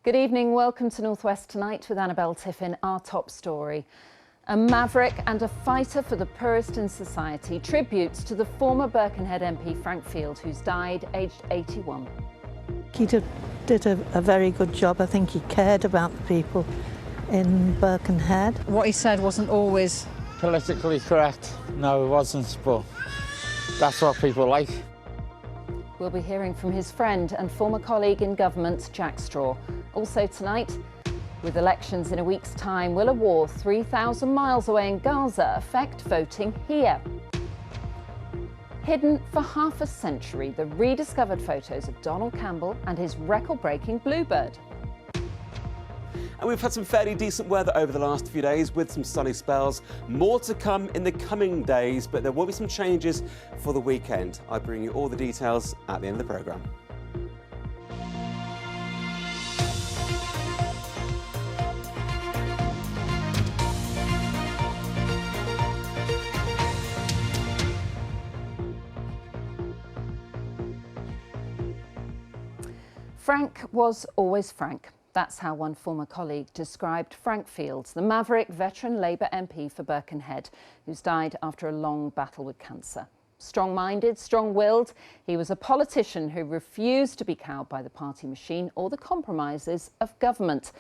Good evening, welcome to North West Tonight with Annabelle Tiffin. Our top story. A maverick and a fighter for the poorest in society. Tributes to the former Birkenhead MP Frank Field, who's died aged 81. He did a very good job. I think he cared about the people in Birkenhead. What he said wasn't always politically correct. No, it wasn't, but that's what people like. We'll be hearing from his friend and former colleague in government, Jack Straw. Also tonight, with elections in a week's time, will a war 3,000 miles away in Gaza affect voting here? Hidden for half a century, the rediscovered photos of Donald Campbell and his record-breaking Bluebird. And we've had some fairly decent weather over the last few days with some sunny spells. More to come in the coming days, but there will be some changes for the weekend. I bring you all the details at the end of the programme. Frank was always Frank. That's how one former colleague described Frank Fields, the maverick veteran Labour MP for Birkenhead, who's died after a long battle with cancer. Strong-minded, strong-willed, he was a politician who refused to be cowed by the party machine or the compromises of government.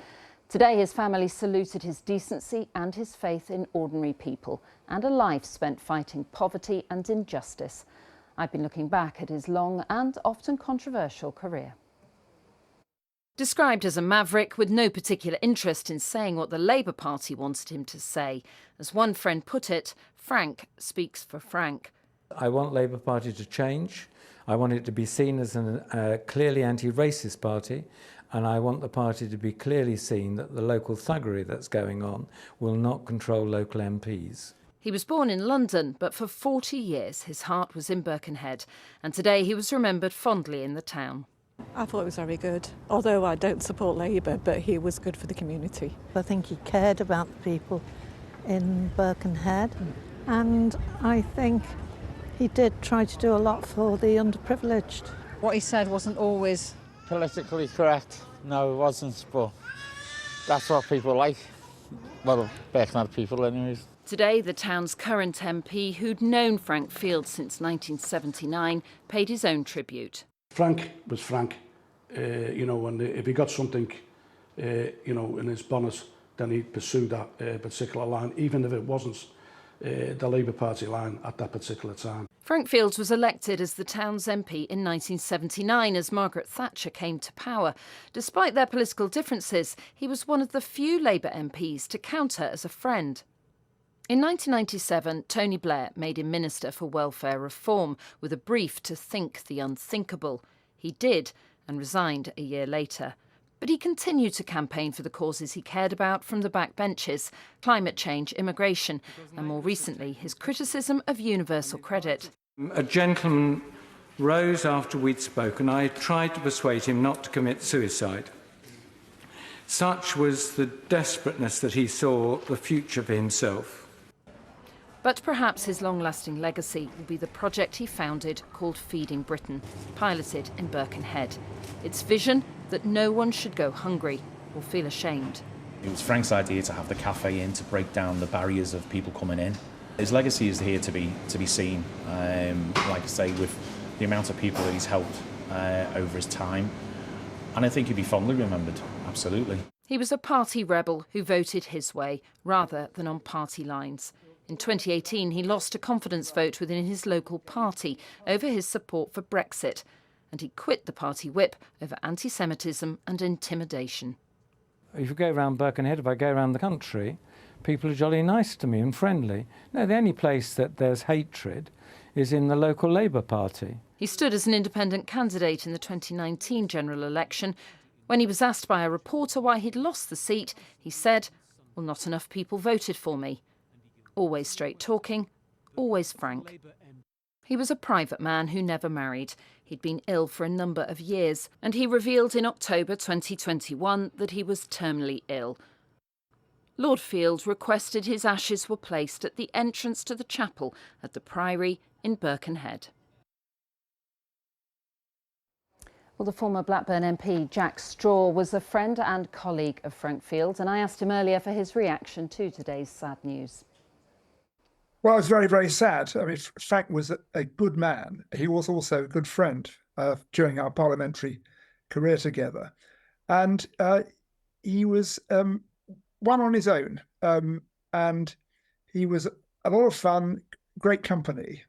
Today, his family saluted his decency and his faith in ordinary people and a life spent fighting poverty and injustice. I've been looking back at his long and often controversial career. Described as a maverick with no particular interest in saying what the Labour Party wanted him to say. As one friend put it, Frank speaks for Frank. I want Labour Party to change. I want it to be seen as a clearly anti-racist party, and I want the party to be clearly seen that the local thuggery that's going on will not control local MPs. He was born in London, but for 40 years his heart was in Birkenhead, and today he was remembered fondly in the town. I thought it was very good, although I don't support Labour, but he was good for the community. I think he cared about the people in Birkenhead, and I think he did try to do a lot for the underprivileged. what he said wasn't always Politically correct. No, it wasn't, but that's what people like. Well, Birkenhead people anyways. Today, the town's current MP, who'd known Frank Field since 1979, paid his own tribute. Frank was Frank, and if he got something, in his bonnet, then he'd pursue that particular line, even if it wasn't the Labour Party line at that particular time. Frank Fields was elected as the town's MP in 1979 as Margaret Thatcher came to power. Despite their political differences, he was one of the few Labour MPs to count her as a friend. In 1997, Tony Blair made him Minister for Welfare Reform with a brief to think the unthinkable. He did, and resigned a year later. But he continued to campaign for the causes he cared about from the backbenches: climate change, immigration, and more recently, his criticism of universal credit. A gentleman rose after we'd spoken. I tried to persuade him not to commit suicide. Such was the desperateness that he saw the future for himself. But perhaps his long-lasting legacy will be the project he founded called Feeding Britain, piloted in Birkenhead. Its vision that no one should go hungry or feel ashamed. It was Frank's idea to have the cafe in to break down the barriers of people coming in. His legacy is here to be seen, like I say, with the amount of people that he's helped over his time. And I think he'd be fondly remembered, absolutely. He was a party rebel who voted his way rather than on party lines. In 2018, he lost a confidence vote within his local party over his support for Brexit, and he quit the party whip over anti-Semitism and intimidation. If you go around Birkenhead, if I go around the country, people are jolly nice to me and friendly. No, the only place that there's hatred is in the local Labour Party. He stood as an independent candidate in the 2019 general election. When he was asked by a reporter why he'd lost the seat, he said, "Well, not enough people voted for me." Always straight talking, always frank. He was a private man who never married. He'd been ill for a number of years, and he revealed in October 2021 that he was terminally ill. Lord Field requested his ashes were placed at the entrance to the chapel at the Priory in Birkenhead. Well, the former Blackburn MP Jack Straw was a friend and colleague of Frank Field, and I asked him earlier for his reaction to today's sad news. Well, it was very, very sad. I mean, Frank was a good man. He was also a good friend during our parliamentary career together. And he was one on his own. And he was a lot of fun, great company.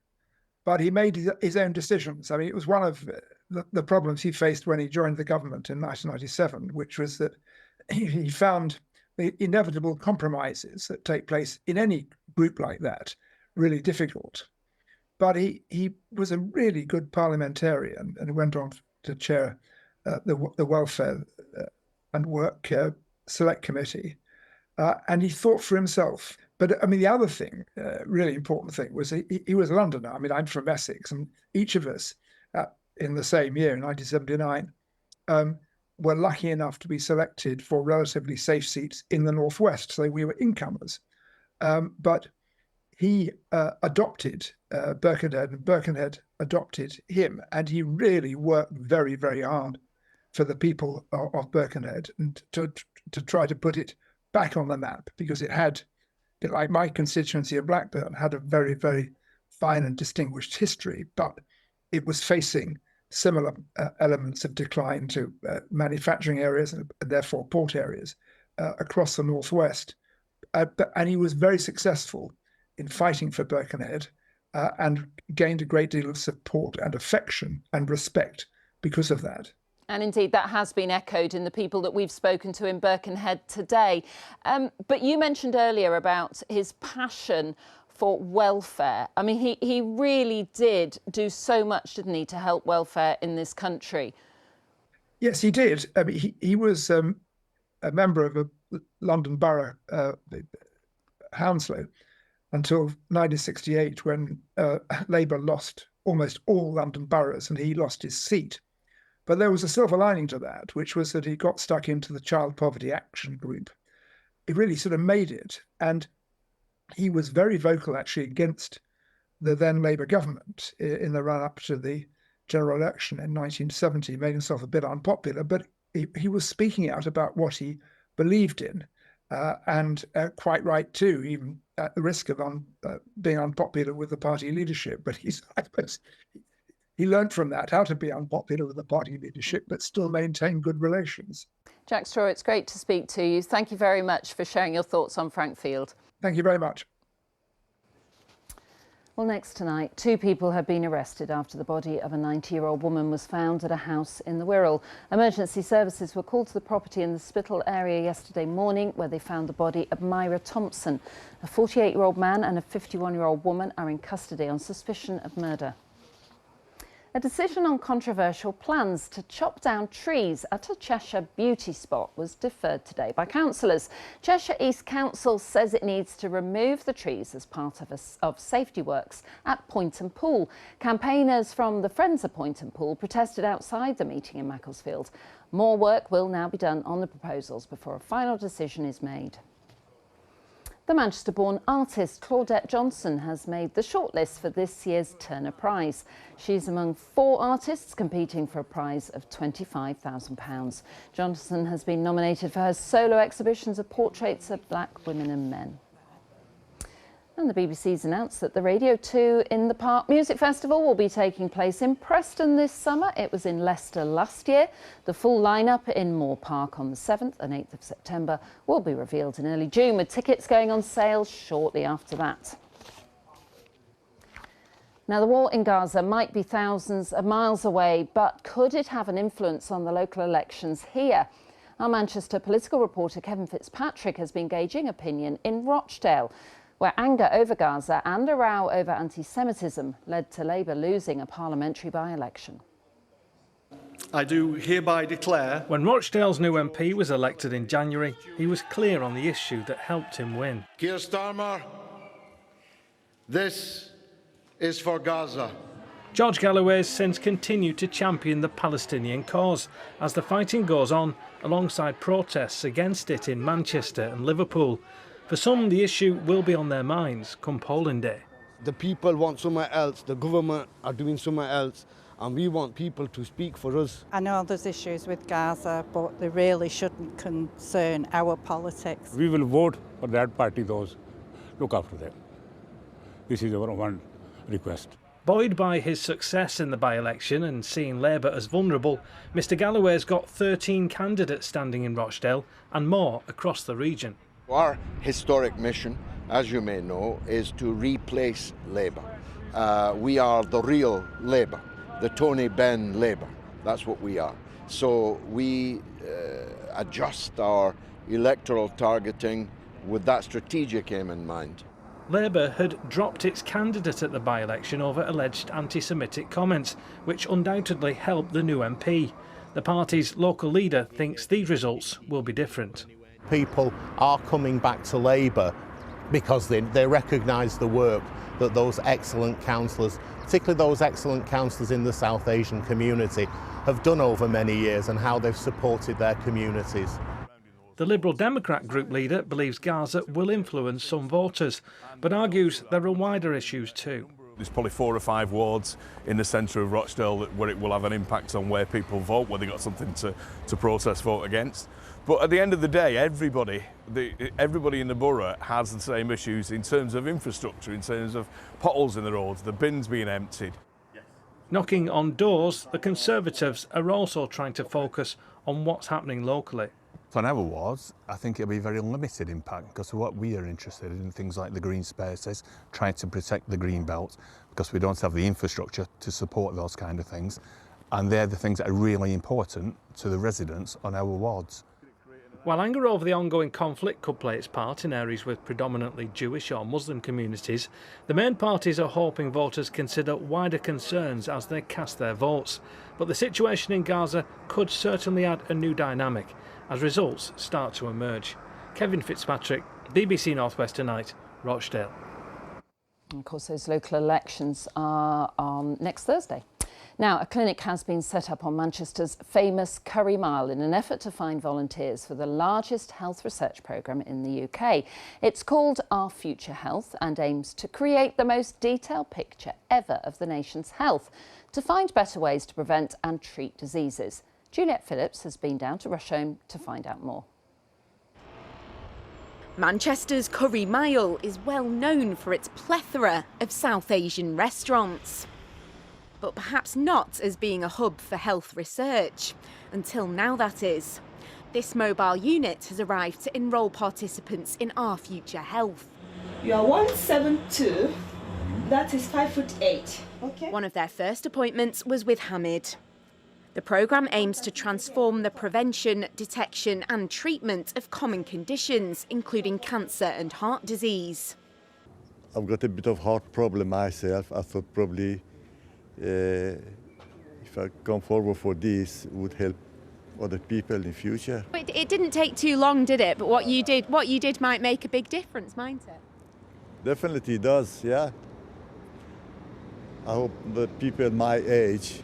But he made his own decisions. I mean, it was one of the problems he faced when he joined the government in 1997, which was that he found the inevitable compromises that take place in any group like that really difficult. But he was a really good parliamentarian and went on to chair the Welfare and Work Select Committee. And he thought for himself. But I mean, the other thing, really important thing, was he was a Londoner. I mean, I'm from Essex, and each of us in the same year, in 1979, were lucky enough to be selected for relatively safe seats in the Northwest. So we were incomers. But he adopted Birkenhead, and Birkenhead adopted him. And he really worked very, very hard for the people of Birkenhead and to try to put it back on the map, because it had, like my constituency of Blackburn, had a very, very fine and distinguished history, but it was facing similar elements of decline to manufacturing areas and therefore port areas across the Northwest. And he was very successful in fighting for Birkenhead and gained a great deal of support and affection and respect because of that. And indeed, that has been echoed in the people that we've spoken to in Birkenhead today. But you mentioned earlier about his passion for welfare. I mean, he really did do so much, didn't he, to help welfare in this country? Yes, he did. I mean, he was a member of a London borough, Hounslow, until 1968, when Labour lost almost all London boroughs and he lost his seat. But there was a silver lining to that, which was that he got stuck into the Child Poverty Action Group. He really sort of made it. And he was very vocal, actually, against the then Labour government in the run-up to the general election in 1970. He made himself a bit unpopular, but he was speaking out about what he believed in, and quite right too, even at the risk of being unpopular with the party leadership. But he learned from that how to be unpopular with the party leadership, but still maintain good relations. Jack Straw, it's great to speak to you. Thank you very much for sharing your thoughts on Frank Field. Thank you very much. Well, next tonight, 2 people have been arrested after the body of a 90-year-old woman was found at a house in the Wirral. Emergency services were called to the property in the Spittal area yesterday morning, where they found the body of Myra Thompson. A 48-year-old man and a 51-year-old woman are in custody on suspicion of murder. A decision on controversial plans to chop down trees at a Cheshire beauty spot was deferred today by councillors. Cheshire East Council says it needs to remove the trees as part of safety works at Poynton Pool. Campaigners from the Friends of Poynton Pool protested outside the meeting in Macclesfield. More work will now be done on the proposals before a final decision is made. The Manchester-born artist Claudette Johnson has made the shortlist for this year's Turner Prize. She's among 4 artists competing for a prize of £25,000. Johnson has been nominated for her solo exhibitions of portraits of black women and men. And the BBC's announced that the Radio 2 in the Park Music Festival will be taking place in Preston this summer. It was in Leicester last year. The full lineup in Moore Park on the 7th and 8th of September will be revealed in early June, with tickets going on sale shortly after that. Now, the war in Gaza might be thousands of miles away, but could it have an influence on the local elections here? Our Manchester political reporter Kevin Fitzpatrick has been gauging opinion in Rochdale, where anger over Gaza and a row over anti-Semitism led to Labour losing a parliamentary by-election. I do hereby declare... When Rochdale's new MP was elected in January, he was clear on the issue that helped him win. Keir Starmer, this is for Gaza. George Galloway has since continued to champion the Palestinian cause as the fighting goes on, alongside protests against it in Manchester and Liverpool. For some, the issue will be on their minds come polling day. The people want somewhere else, the government are doing somewhere else, and we want people to speak for us. I know there's issues with Gaza, but they really shouldn't concern our politics. We will vote for that party, those look after them. This is our one request. Buoyed by his success in the by-election and seeing Labour as vulnerable, Mr Galloway's got 13 candidates standing in Rochdale and more across the region. Our historic mission, as you may know, is to replace Labour. We are the real Labour, the Tony Benn Labour. That's what we are. So we adjust our electoral targeting with that strategic aim in mind. Labour had dropped its candidate at the by-election over alleged anti-Semitic comments, which undoubtedly helped the new MP. The party's local leader thinks these results will be different. People are coming back to Labour because they recognise the work that those excellent councillors, particularly those excellent councillors in the South Asian community, have done over many years and how they've supported their communities. The Liberal Democrat group leader believes Gaza will influence some voters, but argues there are wider issues too. There's probably 4 or 5 wards in the centre of Rochdale where it will have an impact on where people vote, where they've got something to protest vote against. But at the end of the day, everybody in the borough has the same issues in terms of infrastructure, in terms of potholes in the roads, the bins being emptied. Knocking on doors, the Conservatives are also trying to focus on what's happening locally. On our wards, I think it'll be very limited impact because what we are interested in things like the green spaces, trying to protect the green belt because we don't have the infrastructure to support those kind of things, and they're the things that are really important to the residents on our wards. While anger over the ongoing conflict could play its part in areas with predominantly Jewish or Muslim communities, the main parties are hoping voters consider wider concerns as they cast their votes. But the situation in Gaza could certainly add a new dynamic as results start to emerge. Kevin Fitzpatrick, BBC North West Tonight, Rochdale. Of course, those local elections are on next Thursday. Now, a clinic has been set up on Manchester's famous Curry Mile in an effort to find volunteers for the largest health research programme in the UK. It's called Our Future Health and aims to create the most detailed picture ever of the nation's health to find better ways to prevent and treat diseases. Juliet Phillips has been down to Rusholme to find out more. Manchester's Curry Mile is well known for its plethora of South Asian restaurants, but perhaps not as being a hub for health research. Until now, that is. This mobile unit has arrived to enrol participants in Our Future Health. You are 172, that is 5'8". Okay. One of their first appointments was with Hamid. The programme aims to transform the prevention, detection and treatment of common conditions, including cancer and heart disease. I've got a bit of heart problem myself. I thought probably if I come forward for this, it would help other people in the future. It didn't take too long, did it? But what you did might make a big difference, mightn't it? Definitely does, yeah. I hope that people my age,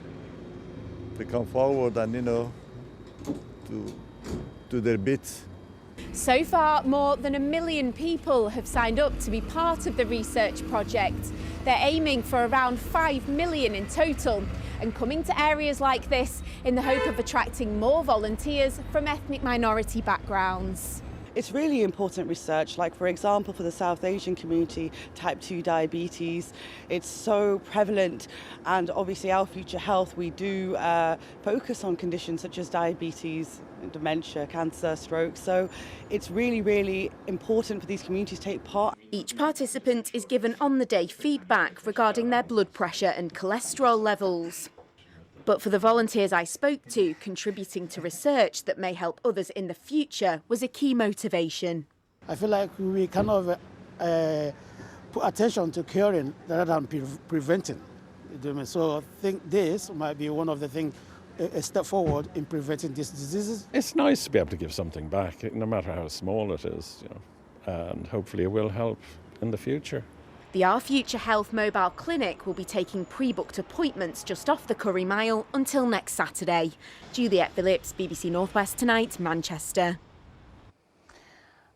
they come forward and, do their bits. So far, more than 1 million people have signed up to be part of the research project. They're aiming for around 5 million in total and coming to areas like this in the hope of attracting more volunteers from ethnic minority backgrounds. It's really important research, like for example for the South Asian community, type 2 diabetes. It's so prevalent, and obviously Our Future Health, we do focus on conditions such as diabetes, dementia, cancer, stroke. So it's really, really important for these communities to take part. Each participant is given on-the-day feedback regarding their blood pressure and cholesterol levels. But for the volunteers I spoke to, contributing to research that may help others in the future was a key motivation. I feel like we kind of put attention to curing rather than preventing. So I think this might be one of the things, a step forward in preventing these diseases. It's nice to be able to give something back, no matter how small it is, and hopefully it will help in the future. The Our Future Health mobile clinic will be taking pre-booked appointments just off the Curry Mile until next Saturday. Juliet Phillips, BBC North West Tonight, Manchester.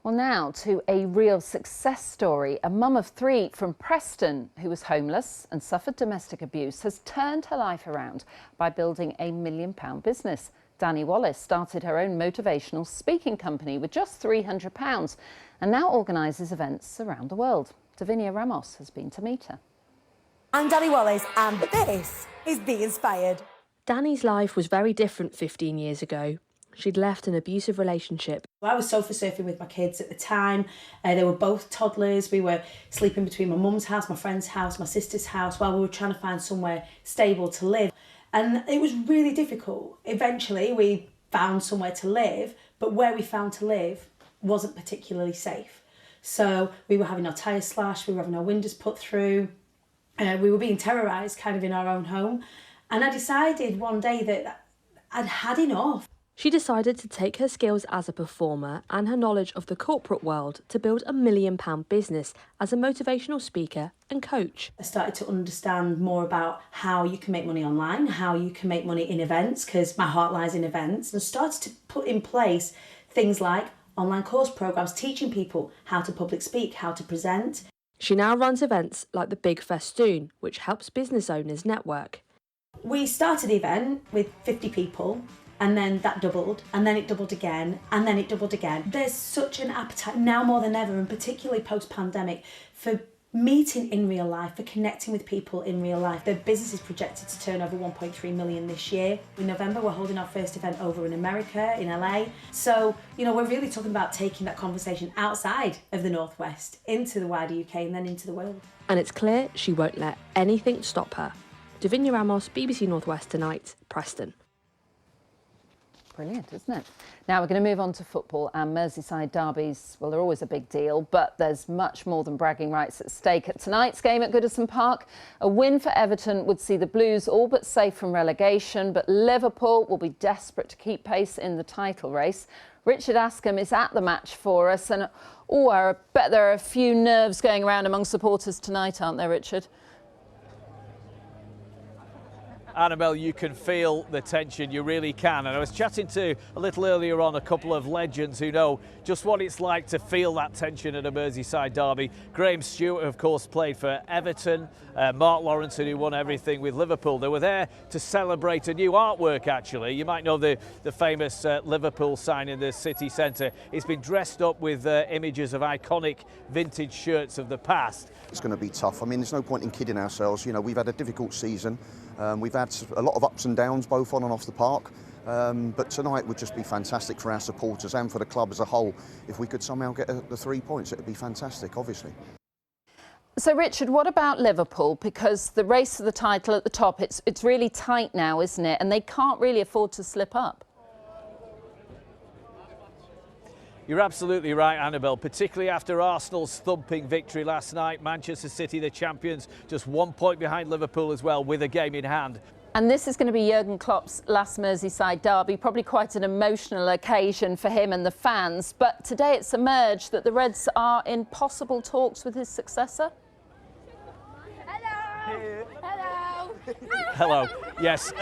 Well, now to a real success story. A mum of 3 from Preston who was homeless and suffered domestic abuse has turned her life around by building a £1 million business. Danny Wallace started her own motivational speaking company with just £300 and now organises events around the world. Davinia Ramos has been to meet her. I'm Danny Wallace and this is Be Inspired. Danny's life was very different 15 years ago. She'd left an abusive relationship. I was sofa surfing with my kids at the time. They were both toddlers. We were sleeping between my mum's house, my friend's house, my sister's house while we were trying to find somewhere stable to live. And it was really difficult. Eventually we found somewhere to live, but where we found to live wasn't particularly safe. So we were having our tyres slashed, we were having our windows put through. We were being terrorised kind of in our own home. And I decided one day that I'd had enough. She decided to take her skills as a performer and her knowledge of the corporate world to build a £1 million business as a motivational speaker and coach. I started to understand more about how you can make money online, how you can make money in events, because my heart lies in events, and started to put in place things like online course programs, teaching people how to public speak, how to present. She now runs events like the Big Festoon, which helps business owners network. We started the event with 50 people. And then that doubled, and then it doubled again, and then it doubled again. There's such an appetite now more than ever, and particularly post-pandemic, for meeting in real life, for connecting with people in real life. The business is projected to turn over 1.3 million this year. In November, we're holding our first event over in America, in LA. So, we're really talking about taking that conversation outside of the Northwest, into the wider UK, and then into the world. And it's clear she won't let anything stop her. Davinia Ramos, BBC Northwest Tonight, Preston. Brilliant, isn't it? Now we're going to move on to football, and Merseyside derbies, well, they're always a big deal, but there's much more than bragging rights at stake at tonight's game at Goodison Park. A win for Everton would see the Blues all but safe from relegation, but Liverpool will be desperate to keep pace in the title race. Richard Askham is at the match for us, and I bet there are a few nerves going around among supporters tonight, aren't there, Richard? Annabelle, you can feel the tension, you really can. And I was chatting to, a little earlier on, a couple of legends who know just what it's like to feel that tension at a Merseyside derby. Graham Stewart, of course, played for Everton. Mark Lawrence, who won everything with Liverpool. They were there to celebrate a new artwork, actually. You might know the famous Liverpool sign in the city centre. It's been dressed up with images of iconic vintage shirts of the past. It's going to be tough. I mean, there's no point in kidding ourselves. We've had a difficult season. We've had a lot of ups and downs, both on and off the park. But tonight would just be fantastic for our supporters and for the club as a whole. If we could somehow get the 3 points, it would be fantastic, obviously. So, Richard, what about Liverpool? Because the race for the title at the top, it's really tight now, isn't it? And they can't really afford to slip up. You're absolutely right, Annabelle, particularly after Arsenal's thumping victory last night. Manchester City, the champions, just 1 point behind Liverpool as well, with a game in hand. And this is going to be Jurgen Klopp's last Merseyside derby, probably quite an emotional occasion for him and the fans. But today it's emerged that the Reds are in possible talks with his successor. Hello. Yes,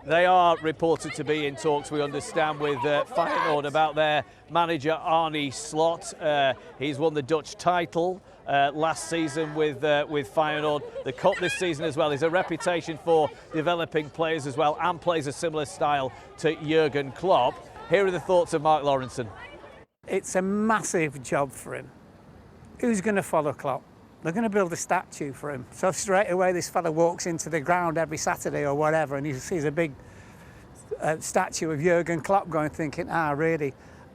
they are reported to be in talks, we understand, with Feyenoord about their manager Arne Slot. He's won the Dutch title last season with Feyenoord. The cup this season as well. He's a reputation for developing players as well, and plays a similar style to Jurgen Klopp. Here are the thoughts of Mark Lawrenson. It's a massive job for him. Who's going to follow Klopp? They're going to build a statue for him. So straight away this fella walks into the ground every Saturday or whatever and he sees a big statue of Jurgen Klopp going, thinking, really?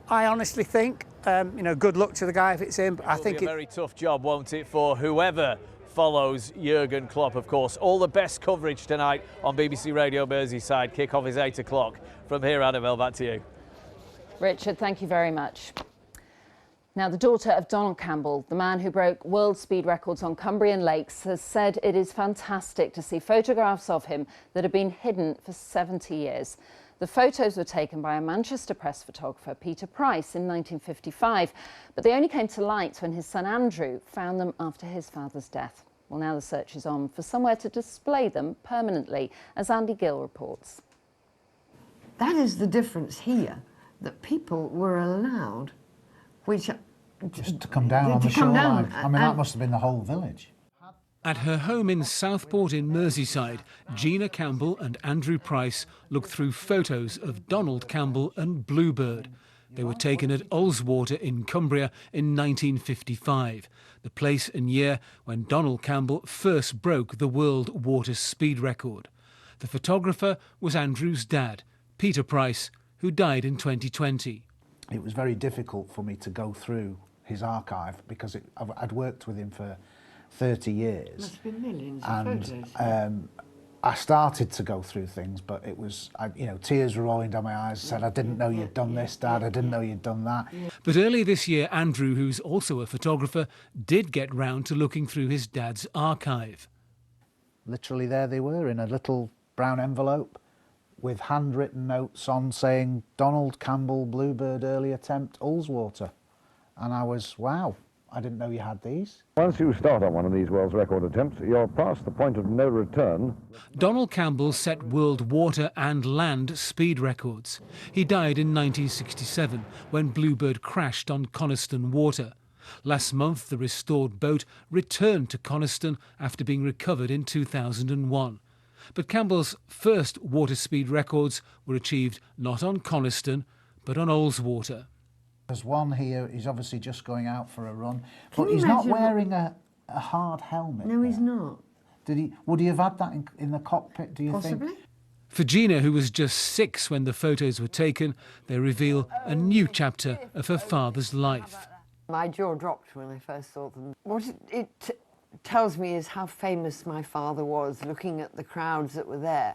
I honestly think, good luck to the guy if it's him. But I think it'll be a very tough job, won't it, for whoever follows Jurgen Klopp, of course. All the best coverage tonight on BBC Radio Merseyside. Kick-off is 8 o'clock. From here, Annabelle, back to you. Richard, thank you very much. Now, the daughter of Donald Campbell, the man who broke world speed records on Cumbrian lakes, has said it is fantastic to see photographs of him that have been hidden for 70 years. The photos were taken by a Manchester press photographer, Peter Price, in 1955, but they only came to light when his son Andrew found them after his father's death. Well, now the search is on for somewhere to display them permanently, as Andy Gill reports. That is the difference here, that people were allowed, which Just to come down on the shoreline. I mean, that must have been the whole village. At her home in Southport in Merseyside, Gina Campbell and Andrew Price looked through photos of Donald Campbell and Bluebird. They were taken at Ullswater in Cumbria in 1955, the place and year when Donald Campbell first broke the world water speed record. The photographer was Andrew's dad, Peter Price, who died in 2020. It was very difficult for me to go through his archive because I'd worked with him for 30 years. Must have been millions of and photos. I started to go through things, but it was, tears were rolling down my eyes. I said, I didn't know you'd done this, Dad. I didn't know you'd done that. But earlier this year, Andrew, who's also a photographer, did get round to looking through his dad's archive. Literally there they were in a little brown envelope with handwritten notes on saying Donald Campbell Bluebird early attempt Ullswater. And I was, wow, I didn't know you had these. Once you start on one of these world's record attempts, you're past the point of no return. Donald Campbell set world water and land speed records. He died in 1967 when Bluebird crashed on Coniston Water. Last month, the restored boat returned to Coniston after being recovered in 2001. But Campbell's first water speed records were achieved not on Coniston, but on Ullswater. There's one here, he's obviously just going out for a run, but he's not wearing a hard helmet. No, he's not. Would he have had that in the cockpit, do you think? Possibly. For Gina, who was just 6 when the photos were taken, they reveal a new chapter of her father's life. My jaw dropped when I first saw them. What it tells me is how famous my father was, looking at the crowds that were there.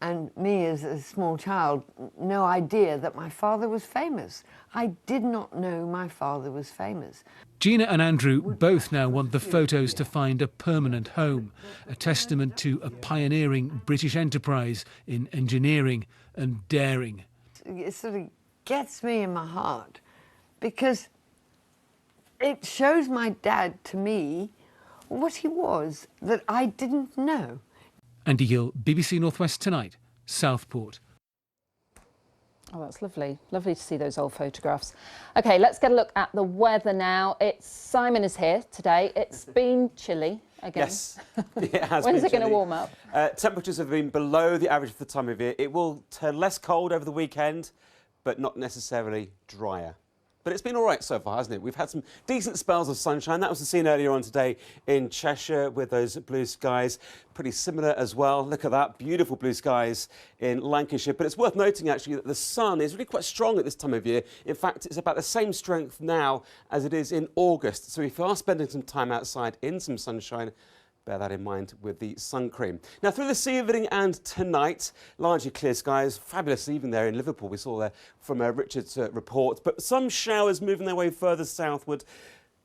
And me, as a small child, no idea that my father was famous. I did not know my father was famous. Gina and Andrew both now want the photos to find a permanent home, a testament to a pioneering British enterprise in engineering and daring. It sort of gets me in my heart because it shows my dad to me what he was that I didn't know. Andy Gill, BBC North West Tonight, Southport. Oh, that's lovely. Lovely to see those old photographs. OK, let's get a look at the weather now. Simon is here today. It's been chilly again. Yes, it has When been is it going to chilly. warm up? Temperatures have been below the average for the time of year. It will turn less cold over the weekend, but not necessarily drier. But it's been all right so far, hasn't it? We've had some decent spells of sunshine. That was the scene earlier on today in Cheshire with those blue skies. Pretty similar as well. Look at that, beautiful blue skies in Lancashire. But it's worth noting, actually, that the sun is really quite strong at this time of year. In fact, it's about the same strength now as it is in August. So if you are spending some time outside in some sunshine, bear that in mind with the sun cream. Now, through this evening and tonight, largely clear skies. Fabulous evening there in Liverpool, we saw there from Richard's report. But some showers moving their way further southward.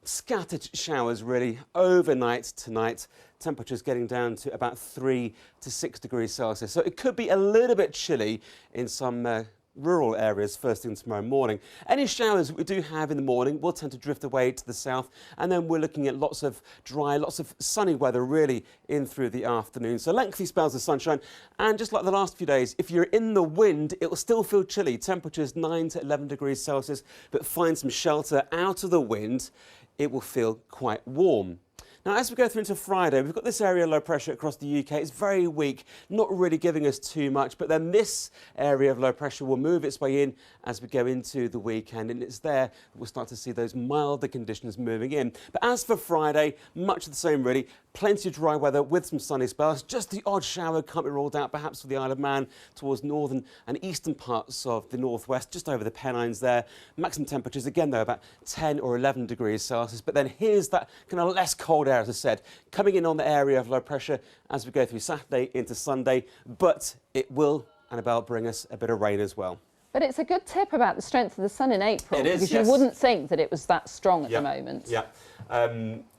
Scattered showers, really, overnight tonight. Temperatures getting down to about 3 to 6 degrees Celsius. So it could be a little bit chilly in some rural areas first thing tomorrow morning. Any showers we do have in the morning will tend to drift away to the south, and then we're looking at lots of dry, lots of sunny weather really in through the afternoon. So lengthy spells of sunshine, and just like the last few days, if you're in the wind, it will still feel chilly. Temperatures 9 to 11 degrees Celsius, but find some shelter out of the wind. It will feel quite warm. Now, as we go through into Friday, we've got this area of low pressure across the UK. It's very weak, not really giving us too much, but then this area of low pressure will move its way in as we go into the weekend, and it's there that we'll start to see those milder conditions moving in. But as for Friday, much of the same really. Plenty of dry weather with some sunny spells. Just the odd shower can't be ruled out, perhaps for the Isle of Man towards northern and eastern parts of the northwest, just over the Pennines there. Maximum temperatures, again, though, about 10 or 11 degrees Celsius. But then here's that kind of less cold air, as I said, coming in on the area of low pressure as we go through Saturday into Sunday. But it will, Annabelle, bring us a bit of rain as well. But it's a good tip about the strength of the sun in April. It is, because yes. you wouldn't think that it was that strong at the moment. Yeah.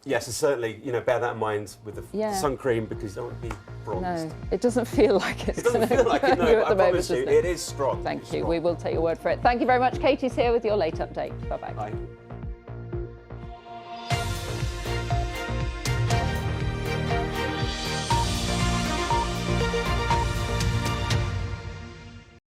Yes, and certainly, bear that in mind with the sun cream, because you don't want to be bronzed. No, it doesn't feel like it's It doesn't feel like it, no, at I the moment, promise you, doesn't it is strong. Thank you. We will take your word for it. Thank you very much. Katie's here with your late update. Bye-bye. Bye.